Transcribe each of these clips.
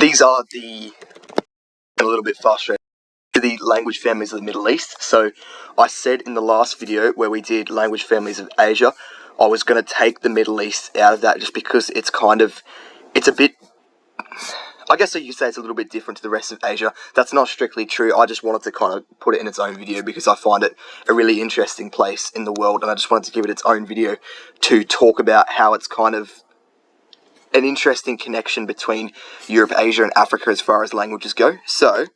These are a little bit frustrating, the language families of the Middle East. So I said in the last video where we did language families of Asia, I was going to take the Middle East out of that just because it's a bit, I guess you could say it's a little bit different to the rest of Asia. That's not strictly true. I just wanted to kind of put it in its own video because I find it a really interesting place in the world, and I just wanted to give it its own video to talk about how it's kind of an interesting connection between Europe, Asia, and Africa as far as languages go. So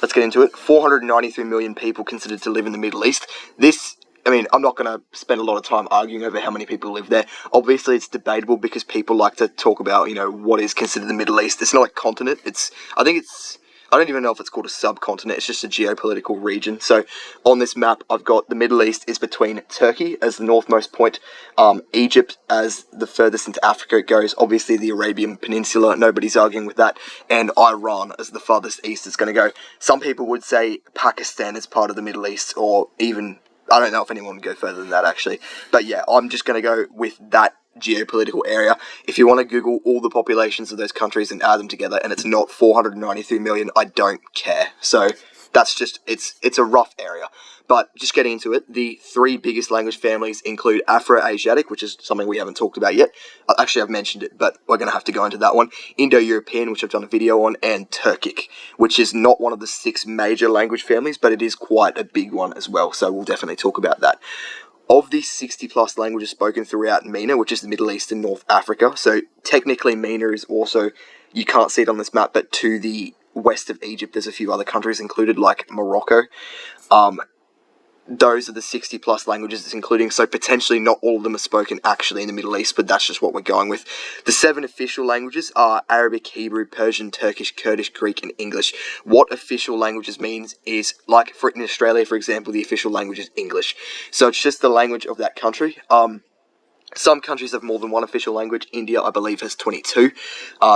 let's get into it. 493 million people considered to live in the Middle East. I'm not going to spend a lot of time arguing over how many people live there. Obviously, it's debatable because people like to talk about, what is considered the Middle East. It's not a continent. I don't even know if it's called a subcontinent. It's just a geopolitical region. So on this map, I've got the Middle East is between Turkey as the northmost point, Egypt as the furthest into Africa it goes, obviously the Arabian Peninsula, nobody's arguing with that, and Iran as the farthest east it's going to go. Some people would say Pakistan is part of the Middle East, or even, I don't know if anyone would go further than that actually. But yeah, I'm just going to go with that geopolitical area. If you want to Google all the populations of those countries and add them together and it's not 493 million, I don't care. So that's just, it's a rough area. But just getting into it, the three biggest language families include Afroasiatic, which is something we haven't talked about yet. Actually, I've mentioned it, but we're going to have to go into that one. Indo-European, which I've done a video on, and Turkic, which is not one of the 6 major language families, but it is quite a big one as well. So we'll definitely talk about that. Of these 60 plus languages spoken throughout MENA, which is the Middle East and North Africa, so technically MENA is also, you can't see it on this map, but to the west of Egypt, there's a few other countries included, like Morocco. Those are the 60 plus languages it's including, so potentially not all of them are spoken actually in the Middle East, but that's just what we're going with. The 7 official languages are Arabic, Hebrew, Persian, Turkish, Kurdish, Greek, and English. What official languages means is, like in Australia, for example, the official language is English. So it's just the language of that country. Some countries have more than one official language. India, I believe, has 22.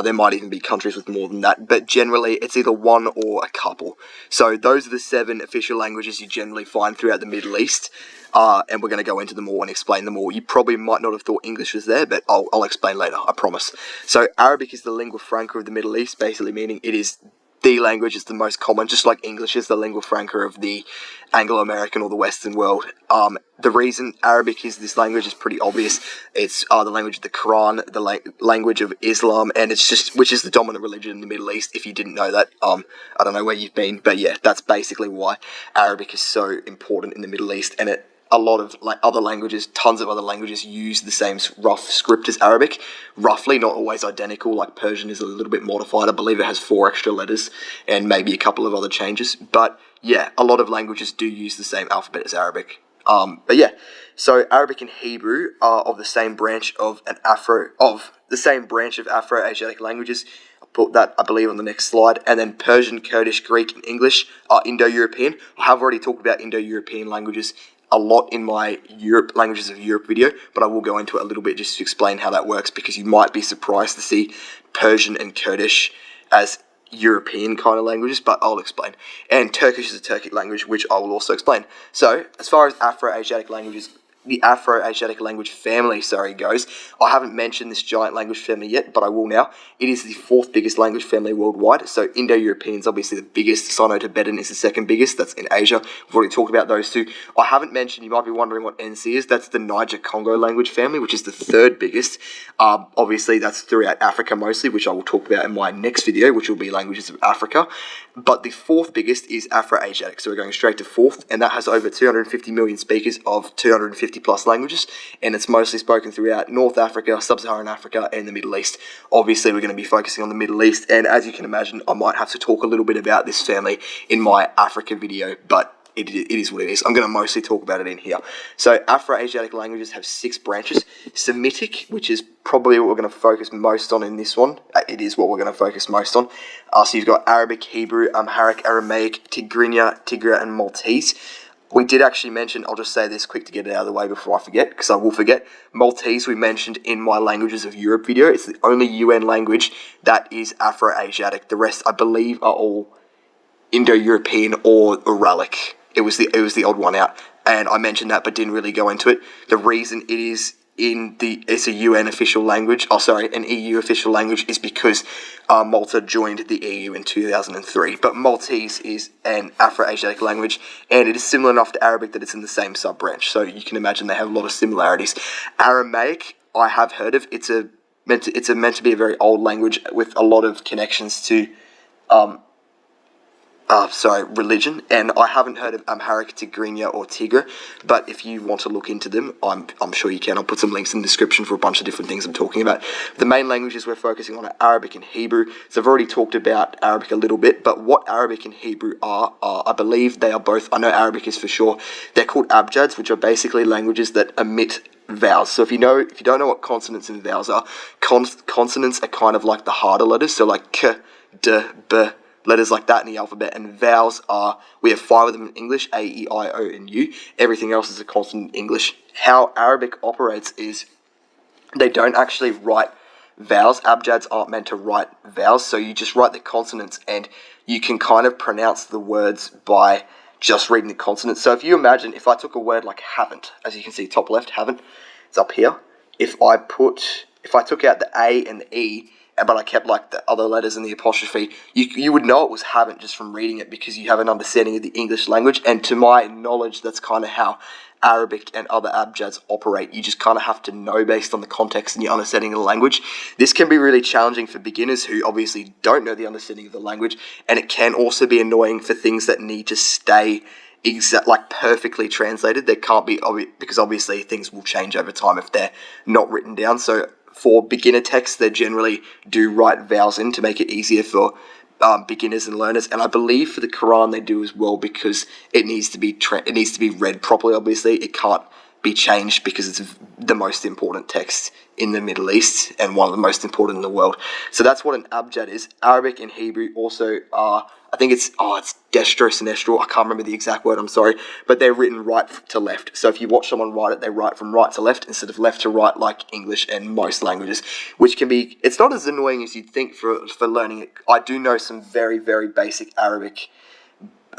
There might even be countries with more than that, but generally it's either one or a couple. So those are the 7 official languages you generally find throughout the Middle East, and we're going to go into them all and explain them all. You probably might not have thought English was there, but I'll explain later, I promise. So Arabic is the lingua franca of the Middle East, basically meaning it is the language is the most common, just like English is the lingua franca of the Anglo-American or the Western world. The reason Arabic is this language is pretty obvious. It's the language of the Quran, the language of Islam, and it's just, which is the dominant religion in the Middle East. If you didn't know that, I don't know where you've been, but yeah, that's basically why Arabic is so important in the Middle East, and a lot of other languages, tons of other languages use the same rough script as Arabic, roughly, not always identical. Like Persian is a little bit modified. I believe it has 4 extra letters and maybe a couple of other changes. But yeah, a lot of languages do use the same alphabet as Arabic. But yeah, so Arabic and Hebrew are of the same branch of Afro-Asiatic languages. I'll put that, I believe, on the next slide. And then Persian, Kurdish, Greek, and English are Indo-European. I have already talked about Indo-European languages a lot in my languages of Europe video, but I will go into it a little bit just to explain how that works, because you might be surprised to see Persian and Kurdish as European kind of languages, but I'll explain. And Turkish is a Turkic language, which I will also explain. So, as far as Afro-Asiatic languages, the Afro-Asiatic language family, goes, I haven't mentioned this giant language family yet, but I will now. It is the 4th biggest language family worldwide. So Indo-European is obviously the biggest. Sino-Tibetan is the 2nd biggest. That's in Asia. We've already talked about those 2. I haven't mentioned, you might be wondering what NC is. That's the Niger-Congo language family, which is the 3rd biggest. Obviously, that's throughout Africa mostly, which I will talk about in my next video, which will be languages of Africa. But the 4th biggest is Afro-Asiatic. So we're going straight to 4th, and that has over 250 million speakers of 250 plus languages, and it's mostly spoken throughout North Africa, Sub-Saharan Africa, and the Middle East. Obviously, we're going to be focusing on the Middle East, and as you can imagine, I might have to talk a little bit about this family in my Africa video, but it is what it is. I'm going to mostly talk about it in here. So Afro-Asiatic languages have 6 branches. Semitic, which is probably what we're going to focus most on in this one. It is what we're going to focus most on. So you've got Arabic, Hebrew, Amharic, Aramaic, Tigrinya, and Maltese. We did actually mention, I'll just say this quick to get it out of the way before I forget, because I will forget. Maltese we mentioned in my Languages of Europe video. It's the only UN language that is Afro-Asiatic. The rest, I believe, are all Indo-European or Uralic. It was the odd one out, and I mentioned that but didn't really go into it. The reason it is it's a UN official language. Oh, sorry, an EU official language is because Malta joined the EU in 2003. But Maltese is an Afroasiatic language, and it is similar enough to Arabic that it's in the same sub-branch. So you can imagine they have a lot of similarities. Aramaic, I have heard of. It's meant to be a very old language with a lot of connections to religion, and I haven't heard of Amharic, Tigrinya, or Tigre, but if you want to look into them, I'm sure you can. I'll put some links in the description for a bunch of different things I'm talking about. The main languages we're focusing on are Arabic and Hebrew, so I've already talked about Arabic a little bit, but what Arabic and Hebrew are I believe they are both, I know Arabic is for sure, they're called abjads, which are basically languages that emit vowels. So if you don't know what consonants and vowels are, consonants are kind of like the harder letters, so like k, d, b, letters like that in the alphabet, and vowels are, we have 5 of them in English, A, E, I, O, and U. Everything else is a consonant in English. How Arabic operates is they don't actually write vowels. Abjads aren't meant to write vowels, so you just write the consonants, and you can kind of pronounce the words by just reading the consonants. So if you imagine, if I took a word like haven't, as you can see top left, haven't, it's up here. If I took out the A and the E, but I kept like the other letters and the apostrophe, you would know it was haven't just from reading it, because you have an understanding of the English language, and to my knowledge, that's kind of how Arabic and other abjads operate. You just kind of have to know based on the context and your understanding of the language. This can be really challenging for beginners who obviously don't know the understanding of the language, and it can also be annoying for things that need to stay perfectly translated. They can't be, because obviously things will change over time if they're not written down. So for beginner texts, they generally do write vowels in to make it easier for beginners and learners, and I believe for the Quran they do as well, because it needs to be read properly. Obviously, it can't be changed because it's the most important text in the Middle East and one of the most important in the world. So that's what an abjad is. Arabic and Hebrew also are, I think it's dextrose and estral, I can't remember the exact word, I'm sorry, but they're written right to left. So if you watch someone write it, they write from right to left instead of left to right like English and most languages, which can be, it's not as annoying as you'd think for learning it. I do know some very, very basic Arabic.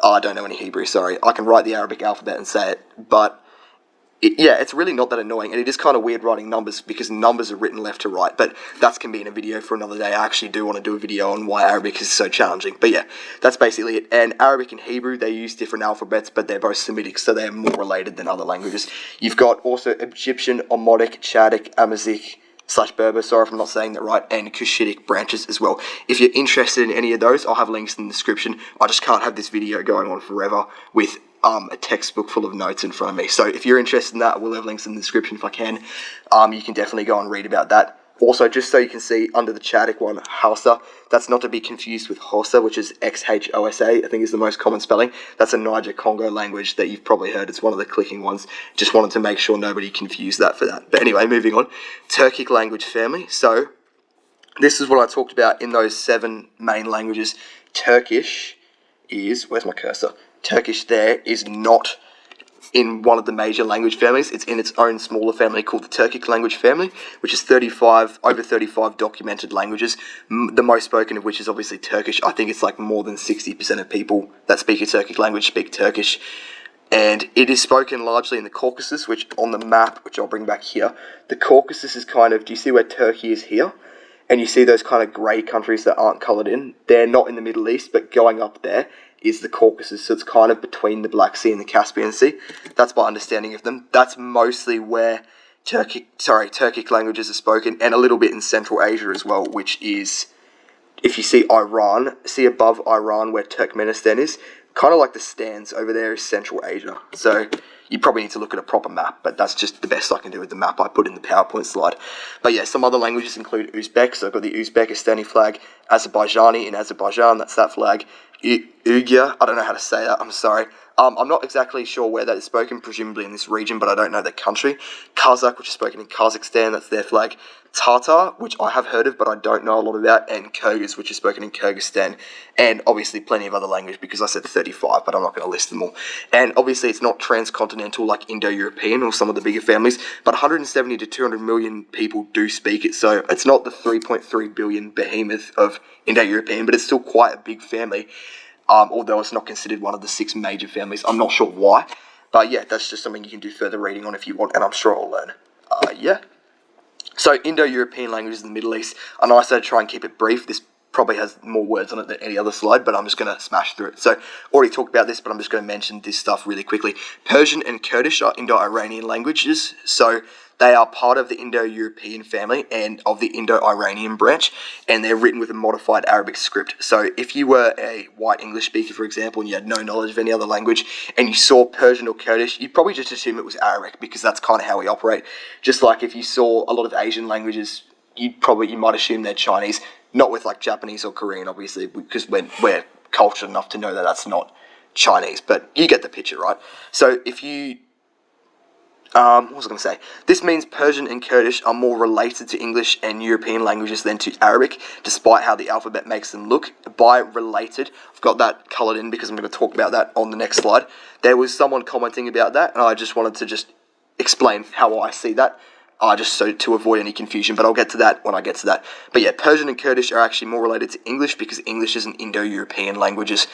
I don't know any Hebrew, sorry. I can write the Arabic alphabet and say it, but it's really not that annoying, and it is kind of weird writing numbers because numbers are written left to right, but that can be in a video for another day. I actually do want to do a video on why Arabic is so challenging, but yeah, that's basically it. And Arabic and Hebrew, they use different alphabets, but they're both Semitic, so they're more related than other languages. You've got also Egyptian, Omotic, Chadic, Amazigh, /Berber, sorry if I'm not saying that right, and Cushitic branches as well. If you're interested in any of those, I'll have links in the description. I just can't have this video going on forever with a textbook full of notes in front of me. So if you're interested in that, I will have links in the description if I can. You can definitely go and read about that. Also, just so you can see under the Chadic one, Hausa, that's not to be confused with Hosa, which is Xhosa, I think is the most common spelling. That's a Niger-Congo language that you've probably heard. It's one of the clicking ones. Just wanted to make sure nobody confused that for that. But anyway, moving on. Turkic language family. So this is what I talked about in those 7 main languages. Turkish is, where's my cursor? Turkish there is not in one of the major language families. It's in its own smaller family called the Turkic language family, which is over 35 documented languages, the most spoken of which is obviously Turkish. I think it's like more than 60% of people that speak a Turkic language speak Turkish. And it is spoken largely in the Caucasus, which on the map, which I'll bring back here, the Caucasus is kind of, do you see where Turkey is here? And you see those kind of grey countries that aren't coloured in? They're not in the Middle East, but going up there is the Caucasus, so it's kind of between the Black Sea and the Caspian Sea. That's my understanding of them. That's mostly where Turkic languages are spoken, and a little bit in Central Asia as well, which is, if you see Iran, see above Iran where Turkmenistan is, kind of like the stands over there is Central Asia. So you probably need to look at a proper map, but that's just the best I can do with the map I put in the PowerPoint slide. But yeah, some other languages include Uzbek, so I've got the Uzbekistani flag, Azerbaijani in Azerbaijan, that's that flag, Uyghur, I don't know how to say that, I'm sorry. I'm not exactly sure where that is spoken, presumably in this region, but I don't know the country. Kazakh, which is spoken in Kazakhstan, that's their flag. Tatar, which I have heard of, but I don't know a lot about, and Kyrgyz, which is spoken in Kyrgyzstan, and obviously plenty of other languages, because I said 35, but I'm not going to list them all. And obviously it's not transcontinental like Indo-European or some of the bigger families, but 170 to 200 million people do speak it, so it's not the 3.3 billion behemoth of Indo-European, but it's still quite a big family, although it's not considered one of the 6 major families. I'm not sure why, but yeah, that's just something you can do further reading on if you want, and I'm sure I'll learn. Yeah. So Indo-European languages in the Middle East. I know I said to try and keep it brief. This probably has more words on it than any other slide, but I'm just going to smash through it. So already talked about this, but I'm just going to mention this stuff really quickly. Persian and Kurdish are Indo-Iranian languages. So they are part of the Indo-European family and of the Indo-Iranian branch, and they're written with a modified Arabic script. So if you were a white English speaker, for example, and you had no knowledge of any other language, and you saw Persian or Kurdish, you'd probably just assume it was Arabic, because that's kind of how we operate. Just like if you saw a lot of Asian languages, you might assume they're Chinese, not with like Japanese or Korean, obviously, because we're cultured enough to know that that's not Chinese, but you get the picture, right? So if you what was I going to say? This means Persian and Kurdish are more related to English and European languages than to Arabic, despite how the alphabet makes them look. By related, I've got that coloured in because I'm going to talk about that on the next slide. There was someone commenting about that, and I just wanted to just explain how I see that, just so to avoid any confusion, but I'll get to that when I get to that. But yeah, Persian and Kurdish are actually more related to English because English is an Indo-European language,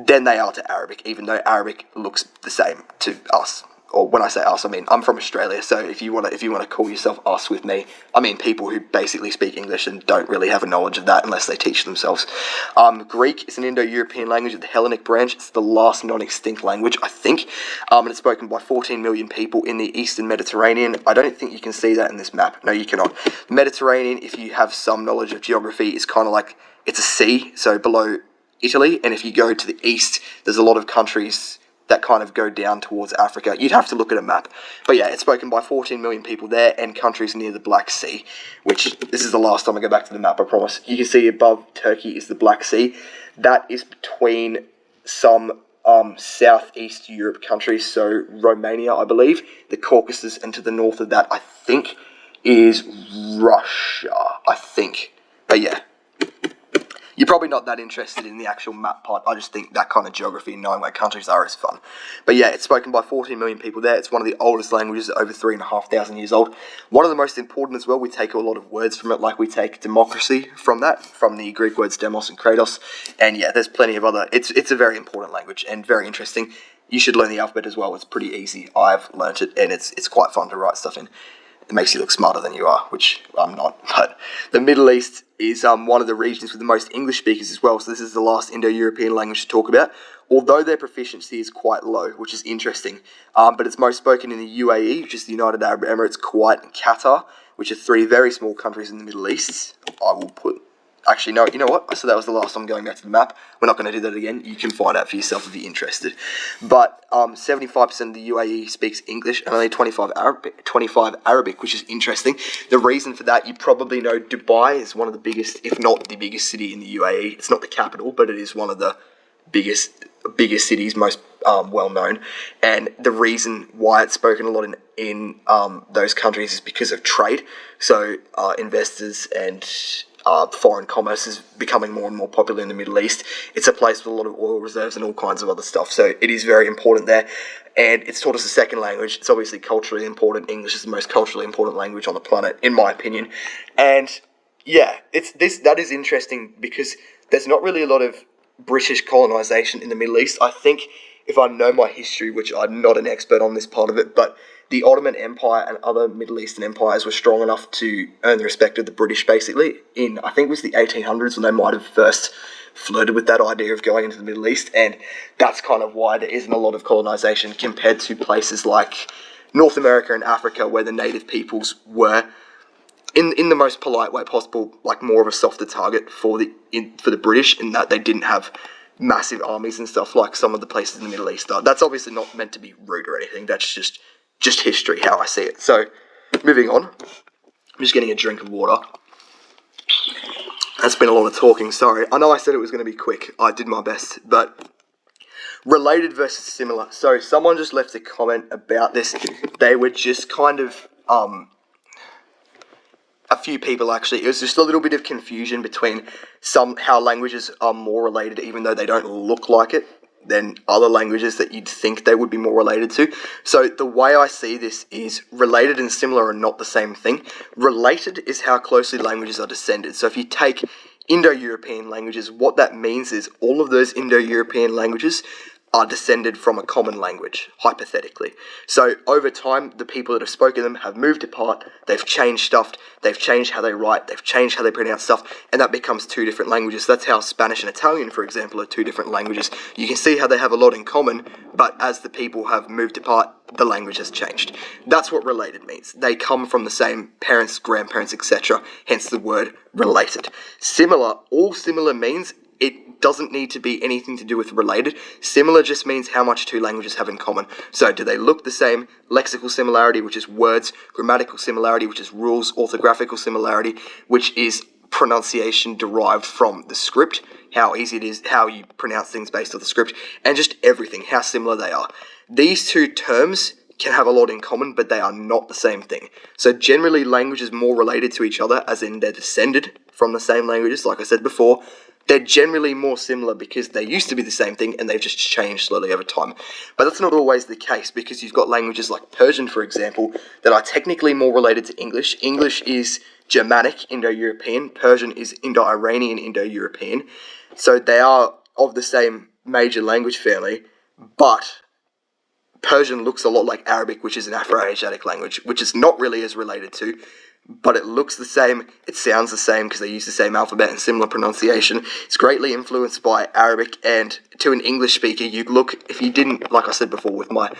than they are to Arabic, even though Arabic looks the same to us. Or when I say us, I mean I'm from Australia, so if you want to call yourself us with me, I mean people who basically speak English and don't really have a knowledge of that unless they teach themselves. Greek is an Indo-European language of the Hellenic branch. It's the last non-extinct language, I think, and it's spoken by 14 million people in the Eastern Mediterranean. I don't think you can see that in this map. No, you cannot. The Mediterranean, if you have some knowledge of geography, is kind of like, it's a sea, so below Italy, and if you go to the east, there's a lot of countries that kind of go down towards Africa. You'd have to look at a map. But yeah, it's spoken by 14 million people there, and countries near the Black Sea, which, this is the last time I go back to the map, I promise. You can see above Turkey is the Black Sea. That is between some southeast Europe countries, so Romania, I believe, the Caucasus, and to the north of that, I think, is Russia, I think. But yeah. You're probably not that interested in the actual map part. I just think that kind of geography and knowing where countries are is fun. But yeah, it's spoken by 14 million people there. It's one of the oldest languages, over 3,500 years old. One of the most important as well, we take a lot of words from it, like we take democracy from that, from the Greek words demos and kratos. And yeah, there's plenty of other, it's a very important language and very interesting. You should learn the alphabet as well. It's pretty easy. I've learnt it, and it's quite fun to write stuff in. It makes you look smarter than you are, which I'm not. But the Middle East is one of the regions with the most English speakers as well, so this is the last Indo-European language to talk about, although their proficiency is quite low, which is interesting. But it's most spoken in the UAE, which is the United Arab Emirates, Kuwait, and Qatar, which are three very small countries in the Middle East. I will put... Actually, no, you know what? So that was the last time going back to the map. We're not going to do that again. You can find out for yourself if you're interested. But 75% of the UAE speaks English and only 25 Arabic, which is interesting. The reason for that, you probably know Dubai is one of the biggest, if not the biggest city in the UAE. It's not the capital, but it is one of the biggest cities, most well known. And the reason why it's spoken a lot in those countries is because of trade. So investors and foreign commerce is becoming more and more popular in the Middle East. It's a place with a lot of oil reserves and all kinds of other stuff, so it is very important there. And it's taught as a second language. It's obviously culturally important. English is the most culturally important language on the planet, in my opinion. And yeah, that is interesting because there's not really a lot of British colonization in the Middle East. I think, if I know my history, which I'm not an expert on this part of it, but the Ottoman Empire and other Middle Eastern empires were strong enough to earn the respect of the British, basically, in, I think it was the 1800s when they might have first flirted with that idea of going into the Middle East, and that's kind of why there isn't a lot of colonization compared to places like North America and Africa, where the native peoples were, in the most polite way possible, like more of a softer target for the British, in that they didn't have massive armies and stuff like some of the places in the Middle East are. That's obviously not meant to be rude or anything, that's just history, how I see it. So, moving on. I'm just getting a drink of water. That's been a lot of talking, sorry. I know I said it was going to be quick. I did my best, but related versus similar. So, someone just left a comment about this. They were just kind of, a few people actually. It was just a little bit of confusion between how languages are more related, even though they don't look like it, than other languages that you'd think they would be more related to. So the way I see this is related and similar are not the same thing. Related is how closely languages are descended. So if you take Indo-European languages, what that means is all of those Indo-European languages are descended from a common language, hypothetically. So over time, the people that have spoken them have moved apart, they've changed stuff, they've changed how they write, they've changed how they pronounce stuff, and that becomes two different languages. That's how Spanish and Italian, for example, are two different languages. You can see how they have a lot in common, but as the people have moved apart, the language has changed. That's what related means. They come from the same parents, grandparents, etc., hence the word related. Similar, all similar means it doesn't need to be anything to do with related. Similar just means how much two languages have in common. So do they look the same? Lexical similarity, which is words. Grammatical similarity, which is rules. Orthographical similarity, which is pronunciation derived from the script. How easy it is, how you pronounce things based on the script. And just everything, how similar they are. These two terms can have a lot in common, but they are not the same thing. So generally, language is more related to each other, as in they're descended from the same languages, like I said before. They're generally more similar because they used to be the same thing and they've just changed slowly over time. But that's not always the case, because you've got languages like Persian, for example, that are technically more related to English. English is Germanic, Indo-European. Persian is Indo-Iranian, Indo-European. So they are of the same major language family, but Persian looks a lot like Arabic, which is an Afroasiatic language, which is not really as related to, but it looks the same, it sounds the same because they use the same alphabet and similar pronunciation. It's greatly influenced by Arabic, and to an English speaker, you'd look, if you didn't, like I said before with my,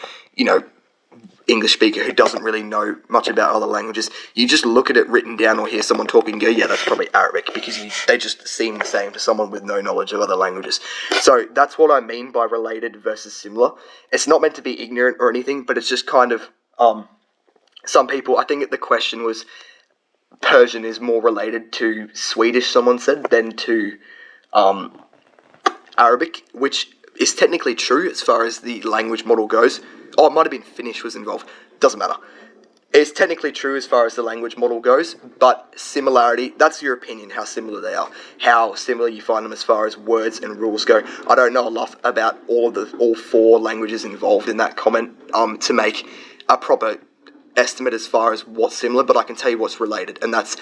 English speaker who doesn't really know much about other languages, you just look at it written down or hear someone talking and go, yeah, that's probably Arabic, because they just seem the same to someone with no knowledge of other languages. So that's what I mean by related versus similar. It's not meant to be ignorant or anything, but it's just kind of, some people, I think the question was, Persian is more related to Swedish, someone said, than to Arabic, which is technically true as far as the language model goes. Oh, it might have been Finnish was involved. Doesn't matter. It's technically true as far as the language model goes, but similarity, that's your opinion, how similar they are. How similar you find them as far as words and rules go. I don't know enough about all four languages involved in that comment to make a proper estimate as far as what's similar, but I can tell you what's related, and that's,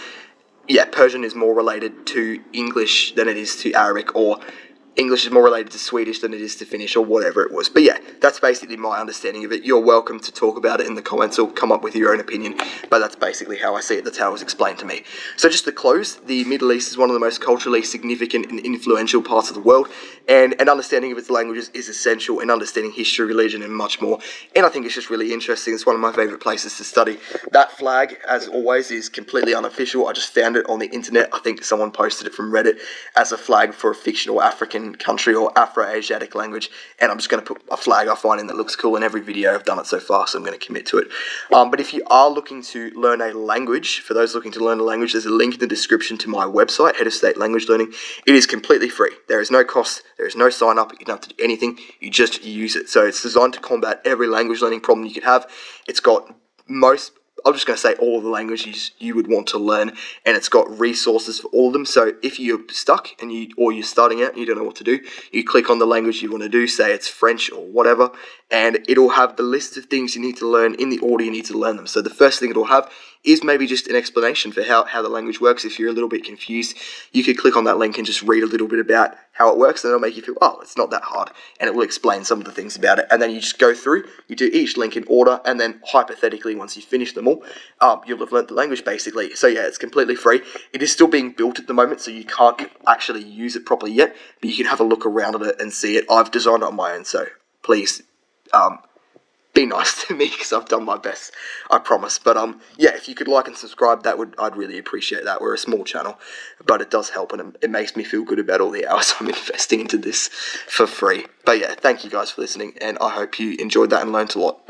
Persian is more related to English than it is to Arabic, or English is more related to Swedish than it is to Finnish, or whatever it was. But yeah, that's basically my understanding of it. You're welcome to talk about it in the comments or come up with your own opinion, but that's basically how I see it. That's how it was explained to me. So just to close, the Middle East is one of the most culturally significant and influential parts of the world, and an understanding of its languages is essential in understanding history, religion, and much more. And I think it's just really interesting. It's one of my favourite places to study. That flag, as always, is completely unofficial. I just found it on the internet. I think someone posted it from Reddit as a flag for a fictional African country or Afroasiatic language, and I'm just going to put a flag I find in that looks cool in every video. I've done it so far, so I'm going to commit to it. But if you are looking to learn a language, for those looking to learn a language, there's a link in the description to my website, Head of State Language Learning. It is completely free. There is no cost, there is no sign up, you don't have to do anything, you just use it. So it's designed to combat every language learning problem you could have. It's got I'm just going to say all of the languages you would want to learn, and it's got resources for all of them. So if you're stuck and you're starting out and you don't know what to do, you click on the language you want to do, say it's French or whatever, and it'll have the list of things you need to learn in the order you need to learn them. So the first thing it'll have is maybe just an explanation for how the language works. If you're a little bit confused, you could click on that link and just read a little bit about how it works, and it'll make you feel, oh, it's not that hard, and it will explain some of the things about it. And then you just go through, you do each link in order, and then hypothetically, once you finish them all, you'll have learnt the language basically. So yeah, it's completely free. It is still being built at the moment, so you can't actually use it properly yet, but you can have a look around at it and see it. I've designed it on my own, so please be nice to me, because I've done my best, I promise. But yeah, if you could like and subscribe, I'd really appreciate that. We're a small channel, but it does help, and it makes me feel good about all the hours I'm investing into this for free. But yeah, thank you guys for listening, and I hope you enjoyed that and learnt a lot.